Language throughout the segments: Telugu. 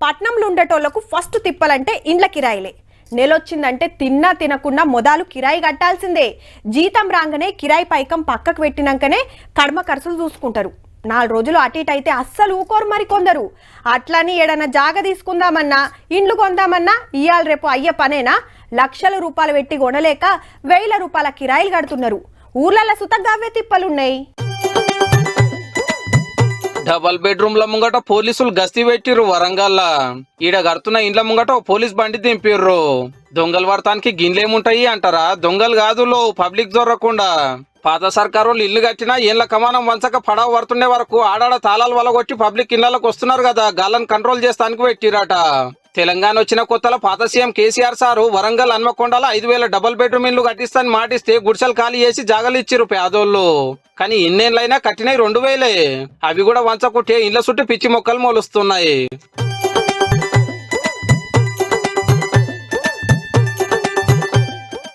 పట్నంలో ఉండేటోళ్లకు ఫస్ట్ తిప్పాలంటే ఇండ్ల కిరాయిలే. నెలొచ్చిందంటే తిన్నా తినకుండా మొదలు కిరాయి కట్టాల్సిందే. జీతం రాగానే కిరాయి పైకం పక్కకు పెట్టినాకనే కడమ ఖర్చులు చూసుకుంటారు. 4 రోజులు అటు ఇటు అయితే అస్సలు ఊకోరు మరి కొందరు. అట్లని ఏడన్నా జాగ తీసుకుందామన్నా ఇండ్లు కొందామన్నా ఇయాల రేపు అయ్యే పనేనా? లక్షల రూపాయలు పెట్టి కొనలేక 1000 రూపాయల కిరాయిలు కడుతున్నారు. ఊర్లలో సుతగావే తిప్పలున్నాయి. డబల్ బెడ్రూమ్ల ముంగట పోలీసులు గస్తీ పెట్టిర్రు వరంగల్. ఈడ కడుతున్న ఇండ్ల ముంగట పోలీస్ బండి దింపిర్రు. దొంగలు పడటానికి గిన్నెలేముంటాయి అంటారా? దొంగలు కాదులో, పబ్లిక్ దొరకకుండా. పాత సర్కారు ఇల్లు కట్టినా ఏళ్ళ కమానం వంచక పడవ పడుతుండే వరకు ఆడాడ తాళాలు వలగొట్టి పబ్లిక్ ఇళ్లకు వస్తున్నారు కదా, గాళ్ళని కంట్రోల్ చేస్తానికి పెట్టిరట. తెలంగాణ వచ్చిన కొత్తలో పాత సీఎం కేసీఆర్ సారు వరంగల్ హన్మకొండలో 5000 డబుల్ బెడ్రూమ్ ఇల్లు కట్టిస్తాని మాటిస్తే గుడిసెలు ఖాళీ చేసి జాగలు ఇచ్చిర్రు పేదోళ్ళు. కానీ ఇన్నేళ్ళైనా కట్టినవి 2000. అవి కూడా వంచకుంటే ఇళ్ల చుట్టూ పిచ్చి మొక్కలు మొలుస్తున్నాయి.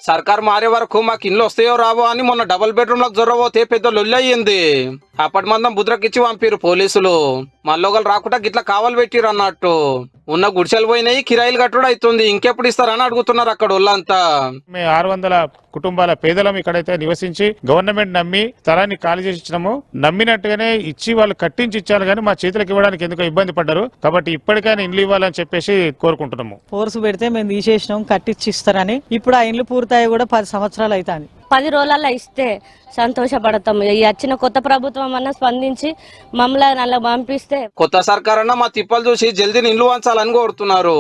సర్కార్ మారే వరకు మాకు ఇల్లు వస్తాయో రావో అని మొన్న డబుల్ బెడ్రూమ్ లకు జొర్రబోతే పెద్ద లొల్లి అయ్యింది. అప్పటి మందం బుద్రకిచ్చి పంపిరు పోలీసులు. మళ్ళొగలు రాకుండా గిట్లా కావలు పెట్టిరు అన్నట్టు. ఉన్న గుడిసెలు పోయినాయి, కిరాయిలు కట్టుడు అవుతుంది. ఇంకెప్పుడు ఇస్తారని అడుగుతున్నారు అక్కడ వాళ్ళంతా. 600 కుటుంబాల పేదలం ఇక్కడైతే నివసించి గవర్నమెంట్ నమ్మి స్థలాన్ని ఖాళీ చేసి ఇచ్చినాము. నమ్మినట్టుగానే ఇచ్చి వాళ్ళు కట్టించి ఇచ్చారు, కానీ మా చేతులకు ఇవ్వడానికి ఎందుకో ఇబ్బంది పడ్డారు. కాబట్టి ఇప్పటికైనా ఇండ్లు ఇవ్వాలని చెప్పేసి కోరుకుంటున్నాము. ఫోర్స్ పెడితే మేము తీసేసినాం, కట్టించి ఇస్తారని. ఇప్పుడు ఆ ఇండ్లు పూర్తయి కూడా 10 సంవత్సరాలు అవుతాయి. 10 రోజులలో ఇస్తే సంతోషపడతాం. ఈ వచ్చిన కొత్త ప్రభుత్వం అన్న స్పందించి మమ్మల్ని అలా పంపిస్తే. కొత్త సర్కార్ అన్న మా తిప్పలు చూసి జల్దీ ఇండ్లు వంచాలని కోరుతున్నారు.